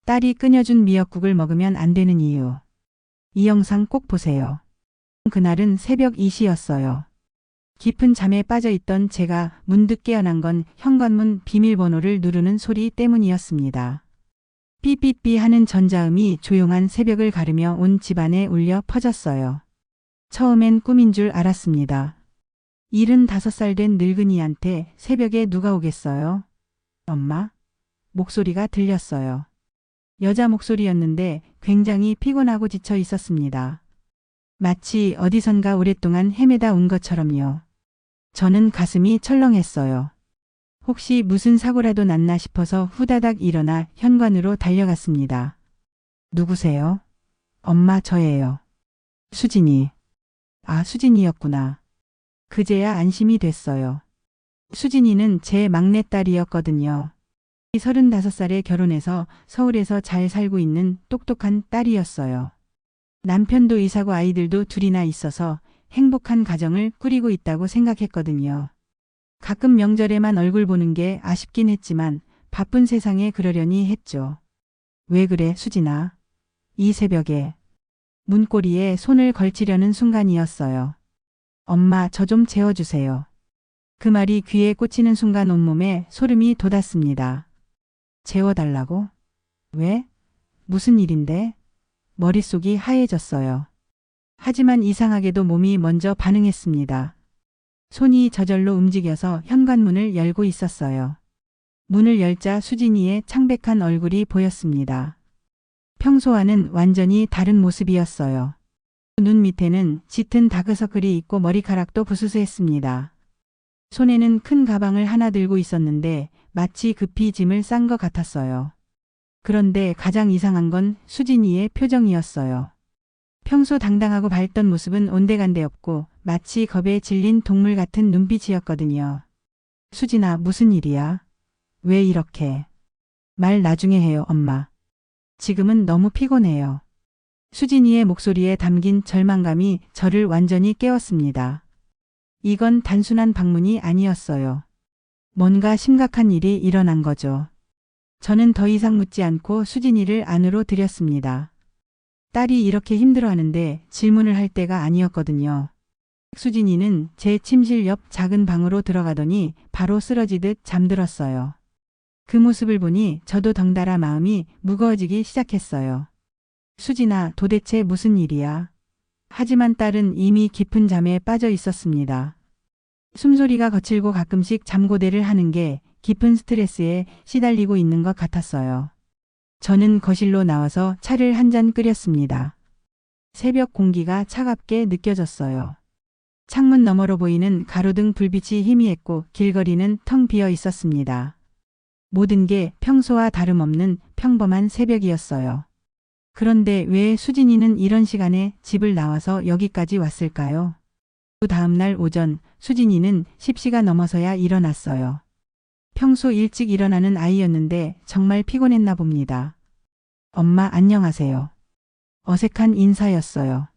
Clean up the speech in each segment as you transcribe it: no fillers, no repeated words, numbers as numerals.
딸이 끓여준 미역국을 먹으면 안 되는 이유. 이 영상 꼭 보세요. 그날은 새벽 2시였어요. 깊은 잠에 빠져 있던 제가 문득 깨어난 건 현관문 비밀번호를 누르는 소리 때문이었습니다. 삐삐삐 하는 전자음이 조용한 새벽을 가르며 온 집안에 울려 퍼졌어요. 처음엔 꿈인 줄 알았습니다. 75살 된 늙은이한테 새벽에 누가 오겠어요? 엄마? 목소리가 들렸어요. 여자 목소리였는데 굉장히 피곤하고 지쳐 있었습니다. 마치 어디선가 오랫동안 헤매다 온 것처럼요. 저는 가슴이 철렁했어요. 혹시 무슨 사고라도 났나 싶어서 후다닥 일어나 현관으로 달려갔습니다. 누구세요? 엄마, 저예요. 수진이. 아, 수진이였구나. 그제야 안심이 됐어요. 수진이는 제 막내딸이었거든요. 35살에 결혼해서 서울에서 잘 살고 있는 똑똑한 딸이었어요. 남편도 이사고 아이들도 둘이나 있어서 행복한 가정을 꾸리고 있다고 생각했거든요. 가끔 명절에만 얼굴 보는 게 아쉽긴 했지만 바쁜 세상에 그러려니 했죠. 왜 그래, 수진아? 이 새벽에. 문고리에 손을 걸치려는 순간이었어요. 엄마, 저 좀 재워주세요. 그 말이 귀에 꽂히는 순간 온몸에 소름이 돋았습니다. 재워달라고? 왜? 무슨 일인데? 머릿속이 하얘졌어요. 하지만 이상하게도 몸이 먼저 반응했습니다. 손이 저절로 움직여서 현관문을 열고 있었어요. 문을 열자 수진이의 창백한 얼굴이 보였습니다. 평소와는 완전히 다른 모습이었어요. 눈 밑에는 짙은 다크서클이 있고 머리카락도 부스스했습니다. 손에는 큰 가방을 하나 들고 있었는데 마치 급히 짐을 싼 것 같았어요. 그런데 가장 이상한 건 수진이의 표정이었어요. 평소 당당하고 밝던 모습은 온데간데 없고 마치 겁에 질린 동물 같은 눈빛이었거든요. 수진아, 무슨 일이야? 왜 이렇게? 말 나중에 해요, 엄마. 지금은 너무 피곤해요. 수진이의 목소리에 담긴 절망감이 저를 완전히 깨웠습니다. 이건 단순한 방문이 아니었어요. 뭔가 심각한 일이 일어난 거죠. 저는 더 이상 묻지 않고 수진이를 안으로 들였습니다. 딸이 이렇게 힘들어하는데 질문을 할 때가 아니었거든요. 수진이는 제 침실 옆 작은 방으로 들어가더니 바로 쓰러지듯 잠들었어요. 그 모습을 보니 저도 덩달아 마음이 무거워지기 시작했어요. 수진아, 도대체 무슨 일이야? 하지만 딸은 이미 깊은 잠에 빠져 있었습니다. 숨소리가 거칠고 가끔씩 잠고대를 하는 게 깊은 스트레스에 시달리고 있는 것 같았어요. 저는 거실로 나와서 차를 한 잔 끓였습니다. 새벽 공기가 차갑게 느껴졌어요. 창문 너머로 보이는 가로등 불빛이 희미했고 길거리는 텅 비어 있었습니다. 모든 게 평소와 다름없는 평범한 새벽이었어요. 그런데 왜 수진이는 이런 시간에 집을 나와서 여기까지 왔을까요? 그 다음날 오전 수진이는 10시가 넘어서야 일어났어요. 평소 일찍 일어나는 아이였는데 정말 피곤했나 봅니다. 엄마, 안녕하세요. 어색한 인사였어요.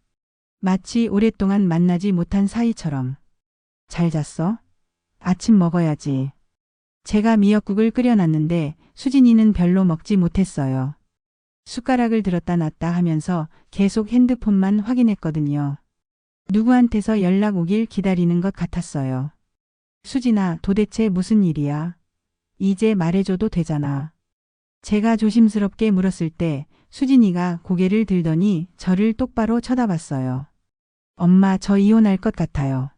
마치 오랫동안 만나지 못한 사이처럼. 잘 잤어? 아침 먹어야지. 제가 미역국을 끓여놨는데 수진이는 별로 먹지 못했어요. 숟가락을 들었다 놨다 하면서 계속 핸드폰만 확인했거든요. 누구한테서 연락 오길 기다리는 것 같았어요. 수진아, 도대체 무슨 일이야? 이제 말해줘도 되잖아. 제가 조심스럽게 물었을 때 수진이가 고개를 들더니 저를 똑바로 쳐다봤어요. 엄마, 저 이혼할 것 같아요.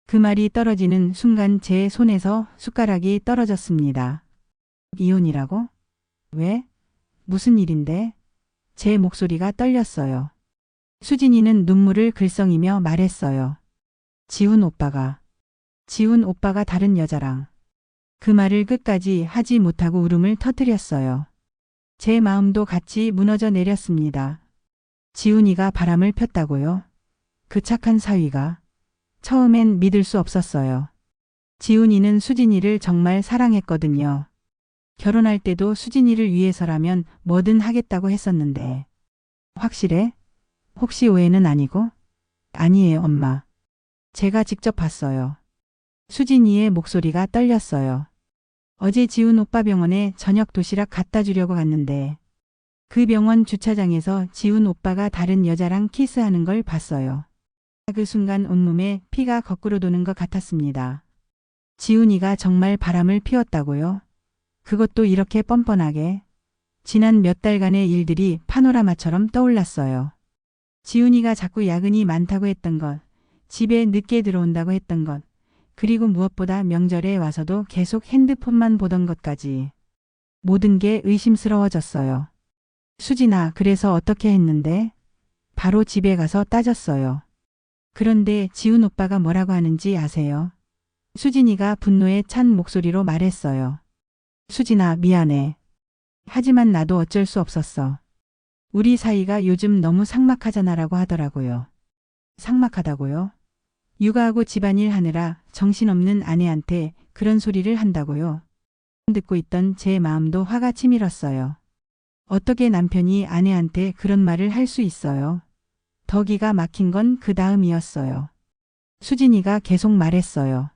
그 말이 떨어지는 순간 제 손에서 숟가락이 떨어졌습니다. 이혼이라고? 왜? 무슨 일인데? 제 목소리가 떨렸어요. 수진이는 눈물을 글썽이며 말했어요. 지훈 오빠가 다른 여자랑. 그 말을 끝까지 하지 못하고 울음을 터뜨렸어요. 제 마음도 같이 무너져 내렸습니다. 지훈이가 바람을 폈다고요? 그 착한 사위가. 처음엔 믿을 수 없었어요. 지훈이는 수진이를 정말 사랑했거든요. 결혼할 때도 수진이를 위해서라면 뭐든 하겠다고 했었는데. 확실해? 혹시 오해는 아니고? 아니에요, 엄마. 제가 직접 봤어요. 수진이의 목소리가 떨렸어요. 어제 지훈 오빠 병원에 저녁 도시락 갖다 주려고 갔는데 그 병원 주차장에서 지훈 오빠가 다른 여자랑 키스하는 걸 봤어요. 그 순간 온몸에 피가 거꾸로 도는 것 같았습니다. 지훈이가 정말 바람을 피웠다고요? 그것도 이렇게 뻔뻔하게. 지난 몇 달간의 일들이 파노라마처럼 떠올랐어요. 지훈이가 자꾸 야근이 많다고 했던 것, 집에 늦게 들어온다고 했던 것, 그리고 무엇보다 명절에 와서도 계속 핸드폰만 보던 것까지. 모든 게 의심스러워졌어요. 수진아, 그래서 어떻게 했는데? 바로 집에 가서 따졌어요. 그런데 지훈 오빠가 뭐라고 하는지 아세요? 수진이가 분노에 찬 목소리로 말했어요. 수진아, 미안해. 하지만 나도 어쩔 수 없었어. 우리 사이가 요즘 너무 삭막하잖아라고 하더라고요. 삭막하다고요? 육아하고 집안일 하느라 정신없는 아내한테 그런 소리를 한다고요? 듣고 있던 제 마음도 화가 치밀었어요. 어떻게 남편이 아내한테 그런 말을 할 수 있어요? 더 기가 막힌 건 그 다음이었어요. 수진이가 계속 말했어요.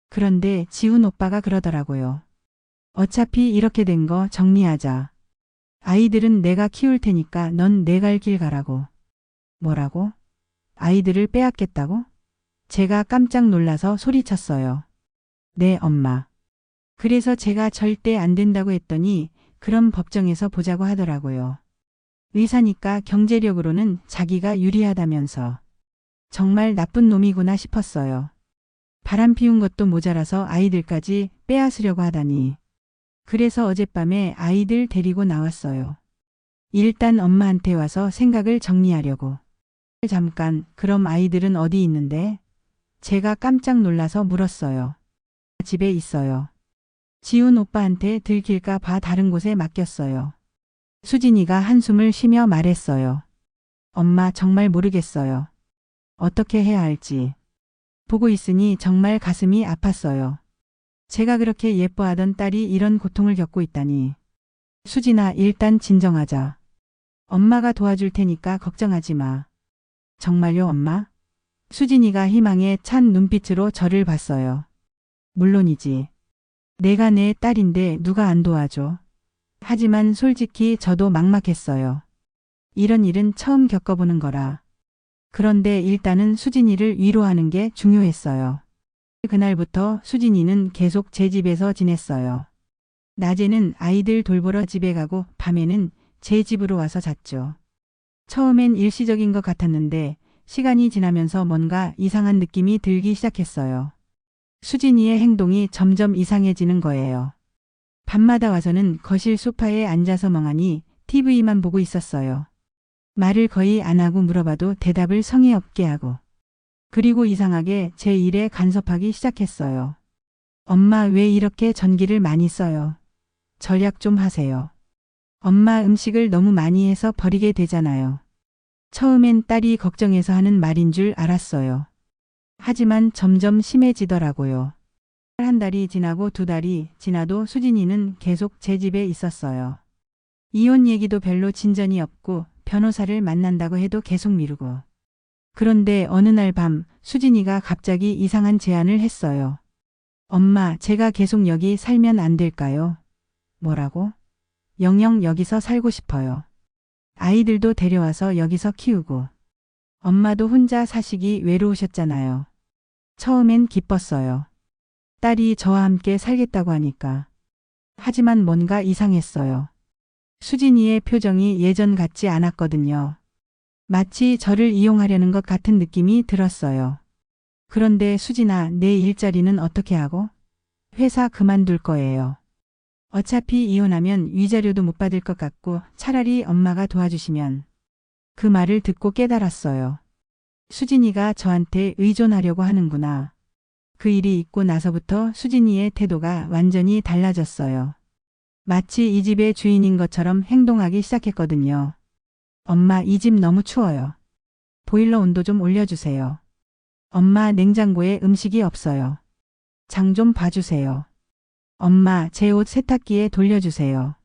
그런데 지훈 오빠가 그러더라고요. 어차피 이렇게 된 거 정리하자. 아이들은 내가 키울 테니까 넌 내 갈 길 가라고. 뭐라고? 아이들을 빼앗겠다고? 제가 깜짝 놀라서 소리쳤어요. 네, 엄마. 그래서 제가 절대 안 된다고 했더니 그럼 법정에서 보자고 하더라고요. 의사니까 경제력으로는 자기가 유리하다면서. 정말 나쁜 놈이구나 싶었어요. 바람 피운 것도 모자라서 아이들까지 빼앗으려고 하다니. 그래서 어젯밤에 아이들 데리고 나왔어요. 일단 엄마한테 와서 생각을 정리하려고. 잠깐, 그럼 아이들은 어디 있는데? 제가 깜짝 놀라서 물었어요. 집에 있어요. 지훈 오빠한테 들킬까 봐 다른 곳에 맡겼어요. 수진이가 한숨을 쉬며 말했어요. 엄마, 정말 모르겠어요. 어떻게 해야 할지. 보고 있으니 정말 가슴이 아팠어요. 제가 그렇게 예뻐하던 딸이 이런 고통을 겪고 있다니. 수진아, 일단 진정하자. 엄마가 도와줄 테니까 걱정하지 마. 정말요, 엄마? 수진이가 희망에 찬 눈빛으로 저를 봤어요. 물론이지. 내가 내 딸인데 누가 안 도와줘. 하지만 솔직히 저도 막막했어요. 이런 일은 처음 겪어보는 거라. 그런데 일단은 수진이를 위로하는 게 중요했어요. 그날부터 수진이는 계속 제 집에서 지냈어요. 낮에는 아이들 돌보러 집에 가고 밤에는 제 집으로 와서 잤죠. 처음엔 일시적인 것 같았는데 시간이 지나면서 뭔가 이상한 느낌이 들기 시작했어요. 수진이의 행동이 점점 이상해지는 거예요. 밤마다 와서는 거실 소파에 앉아서 멍하니 TV만 보고 있었어요. 말을 거의 안 하고 물어봐도 대답을 성의 없게 하고. 그리고 이상하게 제 일에 간섭하기 시작했어요. 엄마, 왜 이렇게 전기를 많이 써요? 절약 좀 하세요. 엄마, 음식을 너무 많이 해서 버리게 되잖아요. 처음엔 딸이 걱정해서 하는 말인 줄 알았어요. 하지만 점점 심해지더라고요. 한 달이 지나고 두 달이 지나도 수진이는 계속 제 집에 있었어요. 이혼 얘기도 별로 진전이 없고 변호사를 만난다고 해도 계속 미루고. 그런데 어느 날 밤 수진이가 갑자기 이상한 제안을 했어요. 엄마, 제가 계속 여기 살면 안 될까요? 뭐라고? 영영 여기서 살고 싶어요. 아이들도 데려와서 여기서 키우고. 엄마도 혼자 사시기 외로우셨잖아요. 처음엔 기뻤어요. 딸이 저와 함께 살겠다고 하니까. 하지만 뭔가 이상했어요. 수진이의 표정이 예전 같지 않았거든요. 마치 저를 이용하려는 것 같은 느낌이 들었어요. 그런데 수진아, 내 일자리는 어떻게 하고? 회사 그만둘 거예요. 어차피 이혼하면 위자료도 못 받을 것 같고 차라리 엄마가 도와주시면. 그 말을 듣고 깨달았어요. 수진이가 저한테 의존하려고 하는구나. 그 일이 있고 나서부터 수진이의 태도가 완전히 달라졌어요. 마치 이 집의 주인인 것처럼 행동하기 시작했거든요. 엄마, 이 집 너무 추워요. 보일러 온도 좀 올려주세요. 엄마, 냉장고에 음식이 없어요. 장 좀 봐주세요. 엄마, 제 옷 세탁기에 돌려주세요.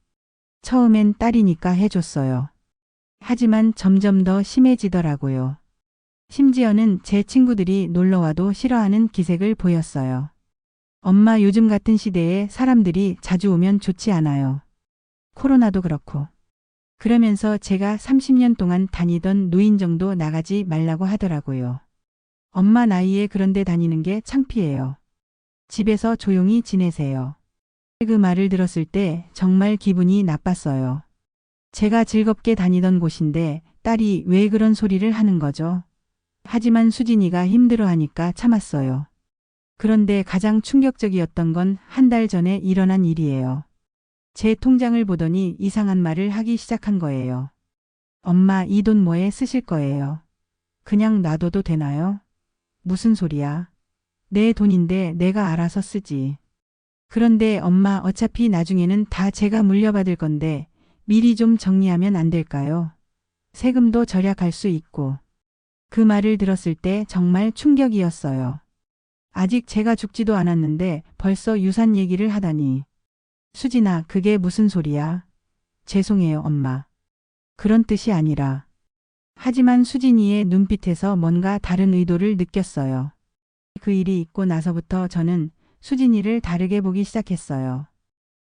처음엔 딸이니까 해줬어요. 하지만 점점 더 심해지더라고요. 심지어는 제 친구들이 놀러와도 싫어하는 기색을 보였어요. 엄마, 요즘 같은 시대에 사람들이 자주 오면 좋지 않아요. 코로나도 그렇고. 그러면서 제가 30년 동안 다니던 노인정도 나가지 말라고 하더라고요. 엄마 나이에 그런데 다니는 게 창피해요. 집에서 조용히 지내세요. 그 말을 들었을 때 정말 기분이 나빴어요. 제가 즐겁게 다니던 곳인데 딸이 왜 그런 소리를 하는 거죠? 하지만 수진이가 힘들어하니까 참았어요. 그런데 가장 충격적이었던 건 한 달 전에 일어난 일이에요. 제 통장을 보더니 이상한 말을 하기 시작한 거예요. 엄마, 이 돈 뭐에 쓰실 거예요? 그냥 놔둬도 되나요? 무슨 소리야? 내 돈인데 내가 알아서 쓰지. 그런데 엄마, 어차피 나중에는 다 제가 물려받을 건데 미리 좀 정리하면 안 될까요? 세금도 절약할 수 있고. 그 말을 들었을 때 정말 충격이었어요. 아직 제가 죽지도 않았는데 벌써 유산 얘기를 하다니. 수진아, 그게 무슨 소리야? 죄송해요, 엄마. 그런 뜻이 아니라. 하지만 수진이의 눈빛에서 뭔가 다른 의도를 느꼈어요. 그 일이 있고 나서부터 저는 수진이를 다르게 보기 시작했어요.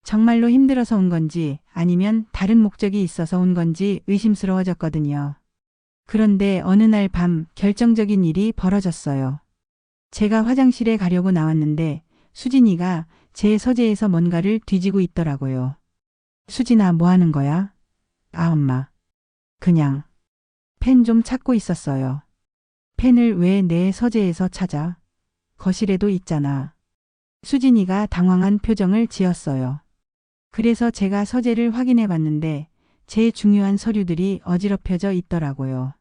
정말로 힘들어서 온 건지 아니면 다른 목적이 있어서 온 건지 의심스러워졌거든요. 그런데 어느 날 밤 결정적인 일이 벌어졌어요. 제가 화장실에 가려고 나왔는데 수진이가 제 서재에서 뭔가를 뒤지고 있더라고요. 수진아, 뭐 하는 거야? 아, 엄마. 그냥 펜 좀 찾고 있었어요. 펜을 왜 내 서재에서 찾아? 거실에도 있잖아. 수진이가 당황한 표정을 지었어요. 그래서 제가 서재를 확인해 봤는데 제 중요한 서류들이 어지럽혀져 있더라고요.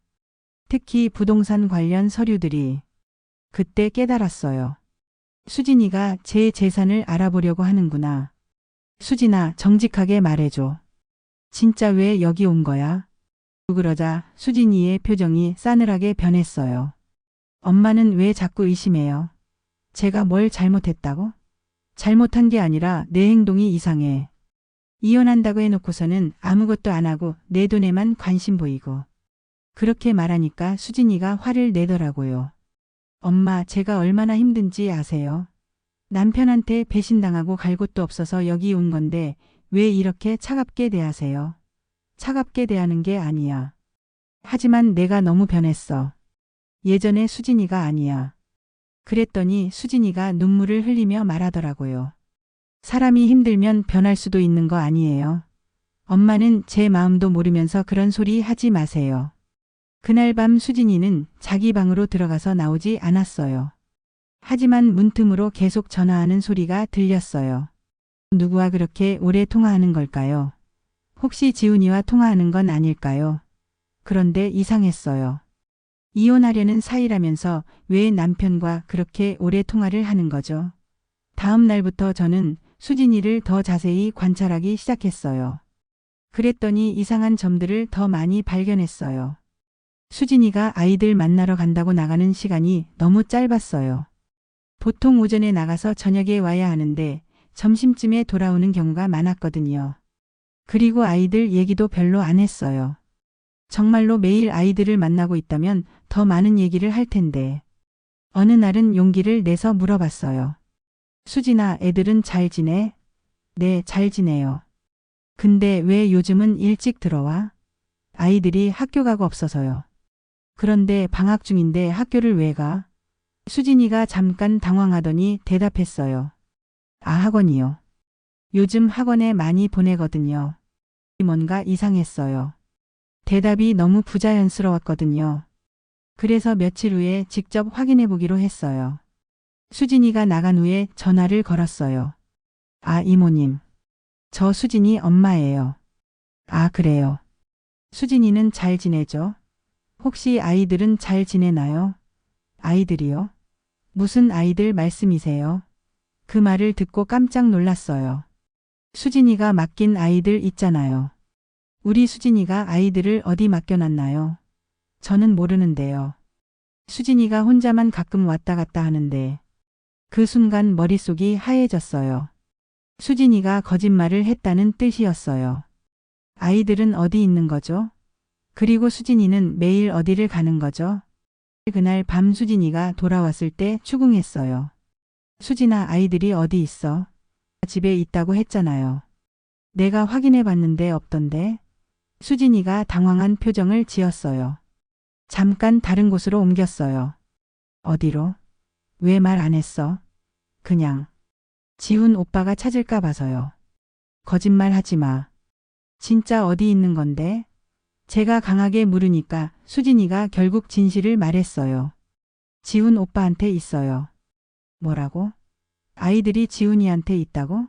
특히 부동산 관련 서류들이. 그때 깨달았어요. 수진이가 제 재산을 알아보려고 하는구나. 수진아, 정직하게 말해줘. 진짜 왜 여기 온 거야? 그러자 수진이의 표정이 싸늘하게 변했어요. 엄마는 왜 자꾸 의심해요? 제가 뭘 잘못했다고? 잘못한 게 아니라 내 행동이 이상해. 이혼한다고 해놓고서는 아무것도 안 하고 내 돈에만 관심 보이고. 그렇게 말하니까 수진이가 화를 내더라고요. 엄마, 제가 얼마나 힘든지 아세요? 남편한테 배신당하고 갈 곳도 없어서 여기 온 건데 왜 이렇게 차갑게 대하세요? 차갑게 대하는 게 아니야. 하지만 내가 너무 변했어. 예전에 수진이가 아니야. 그랬더니 수진이가 눈물을 흘리며 말하더라고요. 사람이 힘들면 변할 수도 있는 거 아니에요. 엄마는 제 마음도 모르면서 그런 소리 하지 마세요. 그날 밤 수진이는 자기 방으로 들어가서 나오지 않았어요. 하지만 문틈으로 계속 전화하는 소리가 들렸어요. 누구와 그렇게 오래 통화하는 걸까요? 혹시 지훈이와 통화하는 건 아닐까요? 그런데 이상했어요. 이혼하려는 사이라면서 왜 남편과 그렇게 오래 통화를 하는 거죠? 다음 날부터 저는 수진이를 더 자세히 관찰하기 시작했어요. 그랬더니 이상한 점들을 더 많이 발견했어요. 수진이가 아이들 만나러 간다고 나가는 시간이 너무 짧았어요. 보통 오전에 나가서 저녁에 와야 하는데 점심쯤에 돌아오는 경우가 많았거든요. 그리고 아이들 얘기도 별로 안 했어요. 정말로 매일 아이들을 만나고 있다면 더 많은 얘기를 할 텐데. 어느 날은 용기를 내서 물어봤어요. 수진아, 애들은 잘 지내? 네, 잘 지내요. 근데 왜 요즘은 일찍 들어와? 아이들이 학교 가고 없어서요. 그런데 방학 중인데 학교를 왜 가? 수진이가 잠깐 당황하더니 대답했어요. 아, 학원이요. 요즘 학원에 많이 보내거든요. 뭔가 이상했어요. 대답이 너무 부자연스러웠거든요. 그래서 며칠 후에 직접 확인해 보기로 했어요. 수진이가 나간 후에 전화를 걸었어요. 아, 이모님. 저 수진이 엄마예요. 아, 그래요. 수진이는 잘 지내죠? 혹시 아이들은 잘 지내나요? 아이들이요? 무슨 아이들 말씀이세요? 그 말을 듣고 깜짝 놀랐어요. 수진이가 맡긴 아이들 있잖아요. 우리 수진이가 아이들을 어디 맡겨놨나요? 저는 모르는데요. 수진이가 혼자만 가끔 왔다 갔다 하는데 그 순간 머릿속이 하얘졌어요. 수진이가 거짓말을 했다는 뜻이었어요. 아이들은 어디 있는 거죠? 그리고 수진이는 매일 어디를 가는 거죠? 그날 밤 수진이가 돌아왔을 때 추궁했어요. 수진아, 아이들이 어디 있어? 집에 있다고 했잖아요. 내가 확인해 봤는데 없던데? 수진이가 당황한 표정을 지었어요. 잠깐 다른 곳으로 옮겼어요. 어디로? 왜 말 안 했어? 그냥. 지훈 오빠가 찾을까 봐서요. 거짓말 하지 마. 진짜 어디 있는 건데? 제가 강하게 물으니까 수진이가 결국 진실을 말했어요. 지훈 오빠한테 있어요. 뭐라고? 아이들이 지훈이한테 있다고?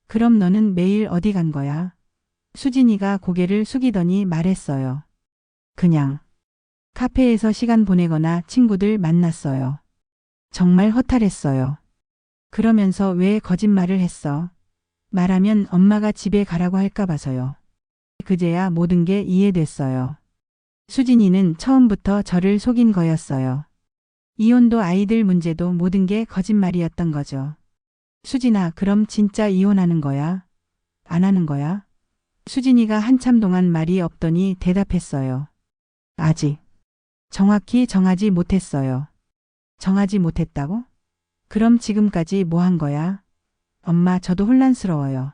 그럼 너는 매일 어디 간 거야? 수진이가 고개를 숙이더니 말했어요. 그냥 카페에서 시간 보내거나 친구들 만났어요. 정말 허탈했어요. 그러면서 왜 거짓말을 했어? 말하면 엄마가 집에 가라고 할까 봐서요. 그제야 모든 게 이해됐어요. 수진이는 처음부터 저를 속인 거였어요. 이혼도 아이들 문제도 모든 게 거짓말이었던 거죠. 수진아, 그럼 진짜 이혼하는 거야? 안 하는 거야? 수진이가 한참 동안 말이 없더니 대답했어요. 아직. 정확히 정하지 못했어요. 정하지 못했다고? 그럼 지금까지 뭐 한 거야? 엄마, 저도 혼란스러워요.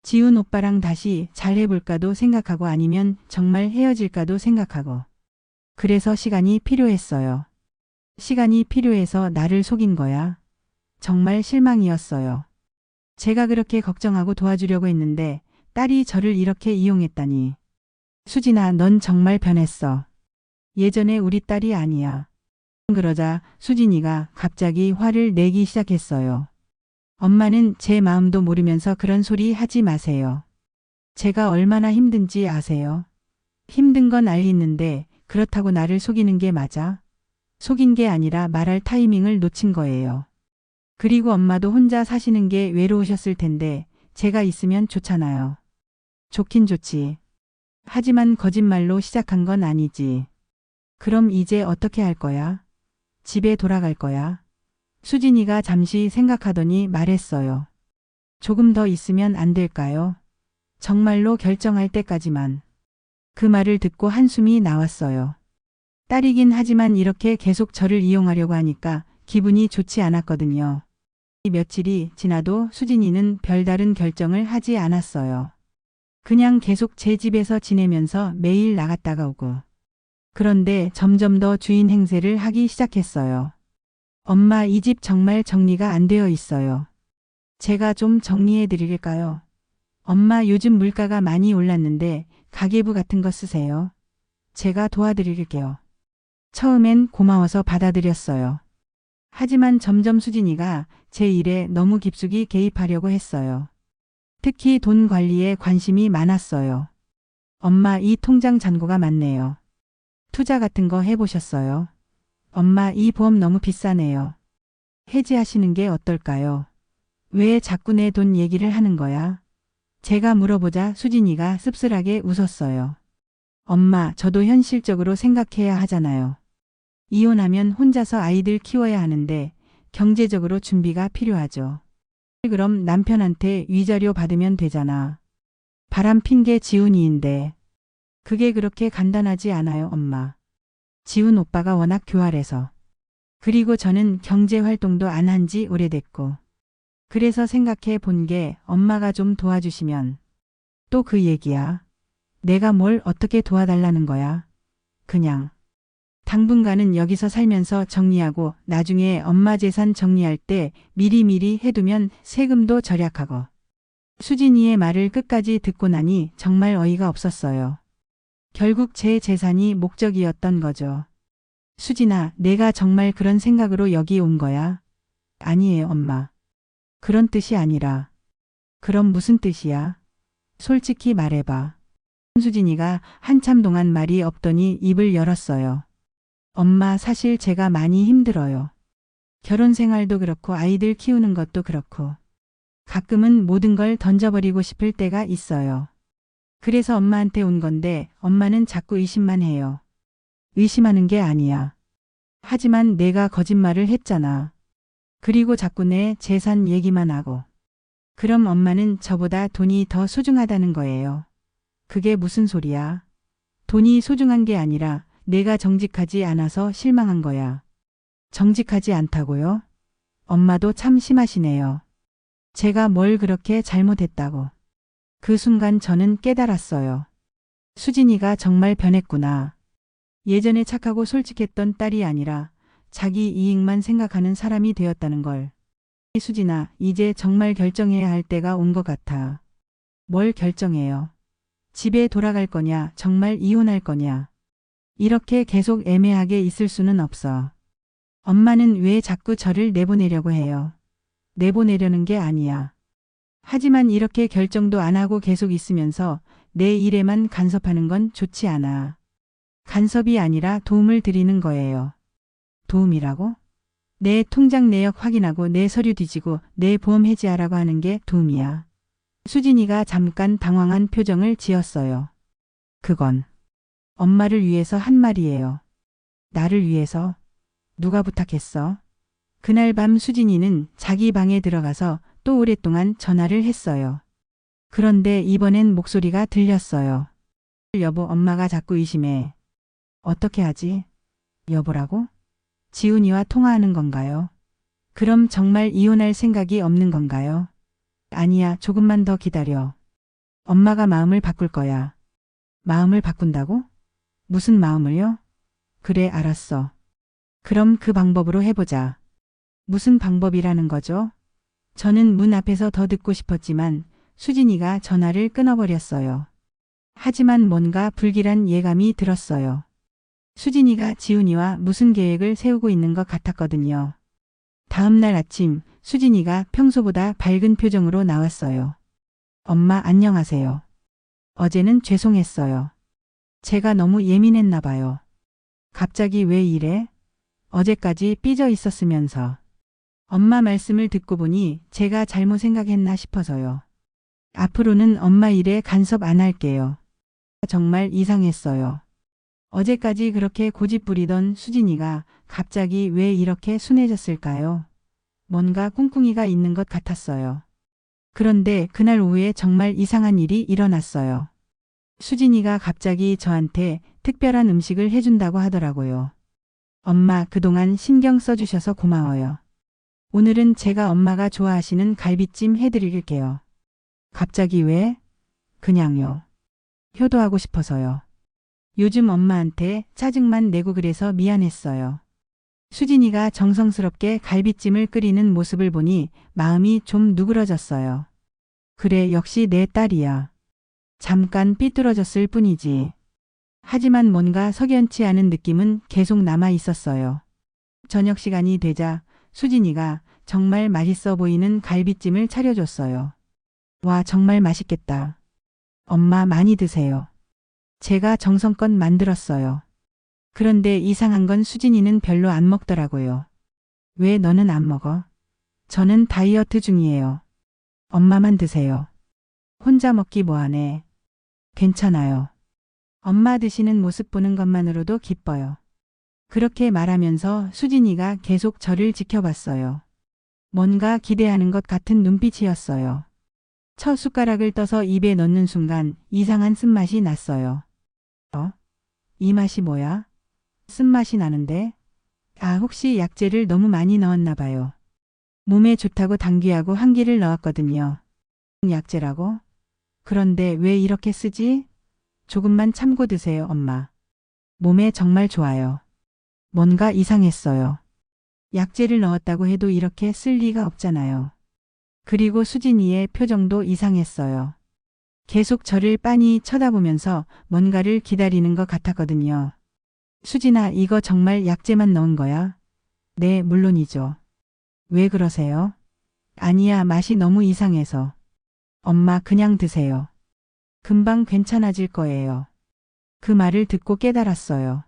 지훈 오빠랑 다시 잘 해볼까도 생각하고 아니면 정말 헤어질까도 생각하고. 그래서 시간이 필요했어요. 시간이 필요해서 나를 속인 거야. 정말 실망이었어요. 제가 그렇게 걱정하고 도와주려고 했는데 딸이 저를 이렇게 이용했다니. 수진아, 넌 정말 변했어. 예전에 우리 딸이 아니야. 그러자 수진이가 갑자기 화를 내기 시작했어요. 엄마는 제 마음도 모르면서 그런 소리 하지 마세요. 제가 얼마나 힘든지 아세요? 힘든 건 알겠는데 그렇다고 나를 속이는 게 맞아? 속인 게 아니라 말할 타이밍을 놓친 거예요. 그리고 엄마도 혼자 사시는 게 외로우셨을 텐데 제가 있으면 좋잖아요. 좋긴 좋지. 하지만 거짓말로 시작한 건 아니지. 그럼 이제 어떻게 할 거야? 집에 돌아갈 거야? 수진이가 잠시 생각하더니 말했어요. 조금 더 있으면 안 될까요? 정말로 결정할 때까지만. 그 말을 듣고 한숨이 나왔어요. 딸이긴 하지만 이렇게 계속 저를 이용하려고 하니까 기분이 좋지 않았거든요. 며칠이 지나도 수진이는 별다른 결정을 하지 않았어요. 그냥 계속 제 집에서 지내면서 매일 나갔다가 오고. 그런데 점점 더 주인 행세를 하기 시작했어요. 엄마, 이 집 정말 정리가 안 되어 있어요. 제가 좀 정리해 드릴까요? 엄마, 요즘 물가가 많이 올랐는데 가계부 같은 거 쓰세요. 제가 도와드릴게요. 처음엔 고마워서 받아들였어요. 하지만 점점 수진이가 제 일에 너무 깊숙이 개입하려고 했어요. 특히 돈 관리에 관심이 많았어요. 엄마, 이 통장 잔고가 많네요. 투자 같은 거 해보셨어요? 엄마, 이 보험 너무 비싸네요. 해지하시는 게 어떨까요? 왜 자꾸 내 돈 얘기를 하는 거야? 제가 물어보자 수진이가 씁쓸하게 웃었어요. 엄마, 저도 현실적으로 생각해야 하잖아요. 이혼하면 혼자서 아이들 키워야 하는데 경제적으로 준비가 필요하죠. 그럼 남편한테 위자료 받으면 되잖아. 바람 핀 게 지훈이인데. 그게 그렇게 간단하지 않아요, 엄마. 지훈 오빠가 워낙 교활해서. 그리고 저는 경제 활동도 안 한 지 오래됐고. 그래서 생각해 본 게 엄마가 좀 도와주시면. 또 그 얘기야. 내가 뭘 어떻게 도와달라는 거야. 그냥. 당분간은 여기서 살면서 정리하고 나중에 엄마 재산 정리할 때 미리미리 해두면 세금도 절약하고. 수진이의 말을 끝까지 듣고 나니 정말 어이가 없었어요. 결국 제 재산이 목적이었던 거죠. 수진아, 내가 정말 그런 생각으로 여기 온 거야? 아니에요, 엄마. 그런 뜻이 아니라. 그럼 무슨 뜻이야? 솔직히 말해봐. 수진이가 한참 동안 말이 없더니 입을 열었어요. 엄마, 사실 제가 많이 힘들어요. 결혼 생활도 그렇고 아이들 키우는 것도 그렇고. 가끔은 모든 걸 던져버리고 싶을 때가 있어요. 그래서 엄마한테 온 건데 엄마는 자꾸 의심만 해요. 의심하는 게 아니야. 하지만 내가 거짓말을 했잖아. 그리고 자꾸 내 재산 얘기만 하고. 그럼 엄마는 저보다 돈이 더 소중하다는 거예요. 그게 무슨 소리야? 돈이 소중한 게 아니라 내가 정직하지 않아서 실망한 거야. 정직하지 않다고요? 엄마도 참 심하시네요. 제가 뭘 그렇게 잘못했다고. 그 순간 저는 깨달았어요. 수진이가 정말 변했구나. 예전에 착하고 솔직했던 딸이 아니라 자기 이익만 생각하는 사람이 되었다는 걸. 수진아, 이제 정말 결정해야 할 때가 온 것 같아. 뭘 결정해요? 집에 돌아갈 거냐, 정말 이혼할 거냐. 이렇게 계속 애매하게 있을 수는 없어. 엄마는 왜 자꾸 저를 내보내려고 해요? 내보내려는 게 아니야. 하지만 이렇게 결정도 안 하고 계속 있으면서 내 일에만 간섭하는 건 좋지 않아. 간섭이 아니라 도움을 드리는 거예요. 도움이라고? 내 통장 내역 확인하고 내 서류 뒤지고 내 보험 해지하라고 하는 게 도움이야. 수진이가 잠깐 당황한 표정을 지었어요. 그건 엄마를 위해서 한 말이에요. 나를 위해서? 누가 부탁했어? 그날 밤 수진이는 자기 방에 들어가서 또 오랫동안 전화를 했어요. 그런데 이번엔 목소리가 들렸어요. 여보, 엄마가 자꾸 의심해. 어떻게 하지? 여보라고? 지훈이와 통화하는 건가요? 그럼 정말 이혼할 생각이 없는 건가요? 아니야, 조금만 더 기다려. 엄마가 마음을 바꿀 거야. 마음을 바꾼다고? 무슨 마음을요? 그래, 알았어. 그럼 그 방법으로 해보자. 무슨 방법이라는 거죠? 저는 문 앞에서 더 듣고 싶었지만 수진이가 전화를 끊어버렸어요. 하지만 뭔가 불길한 예감이 들었어요. 수진이가 지훈이와 무슨 계획을 세우고 있는 것 같았거든요. 다음 날 아침 수진이가 평소보다 밝은 표정으로 나왔어요. 엄마, 안녕하세요. 어제는 죄송했어요. 제가 너무 예민했나 봐요. 갑자기 왜 이래? 어제까지 삐져 있었으면서. 엄마 말씀을 듣고 보니 제가 잘못 생각했나 싶어서요. 앞으로는 엄마 일에 간섭 안 할게요. 정말 이상했어요. 어제까지 그렇게 고집부리던 수진이가 갑자기 왜 이렇게 순해졌을까요? 뭔가 꿍꿍이가 있는 것 같았어요. 그런데 그날 오후에 정말 이상한 일이 일어났어요. 수진이가 갑자기 저한테 특별한 음식을 해준다고 하더라고요. 엄마, 그동안 신경 써주셔서 고마워요. 오늘은 제가 엄마가 좋아하시는 갈비찜 해드릴게요. 갑자기 왜? 그냥요. 효도하고 싶어서요. 요즘 엄마한테 짜증만 내고 그래서 미안했어요. 수진이가 정성스럽게 갈비찜을 끓이는 모습을 보니 마음이 좀 누그러졌어요. 그래, 역시 내 딸이야. 잠깐 삐뚤어졌을 뿐이지. 하지만 뭔가 석연치 않은 느낌은 계속 남아 있었어요. 저녁 시간이 되자 수진이가 정말 맛있어 보이는 갈비찜을 차려줬어요. 와, 정말 맛있겠다. 엄마, 많이 드세요. 제가 정성껏 만들었어요. 그런데 이상한 건 수진이는 별로 안 먹더라고요. 왜 너는 안 먹어? 저는 다이어트 중이에요. 엄마만 드세요. 혼자 먹기 뭐하네. 괜찮아요. 엄마 드시는 모습 보는 것만으로도 기뻐요. 그렇게 말하면서 수진이가 계속 저를 지켜봤어요. 뭔가 기대하는 것 같은 눈빛이었어요. 첫 숟가락을 떠서 입에 넣는 순간 이상한 쓴맛이 났어요. 이 맛이 뭐야? 쓴맛이 나는데? 아, 혹시 약재를 너무 많이 넣었나 봐요. 몸에 좋다고 당귀하고 한기를 넣었거든요. 약재라고? 그런데 왜 이렇게 쓰지? 조금만 참고 드세요, 엄마. 몸에 정말 좋아요. 뭔가 이상했어요. 약재를 넣었다고 해도 이렇게 쓸 리가 없잖아요. 그리고 수진이의 표정도 이상했어요. 계속 저를 빤히 쳐다보면서 뭔가를 기다리는 것 같았거든요. 수진아, 이거 정말 약재만 넣은 거야? 네, 물론이죠. 왜 그러세요? 아니야, 맛이 너무 이상해서. 엄마, 그냥 드세요. 금방 괜찮아질 거예요. 그 말을 듣고 깨달았어요.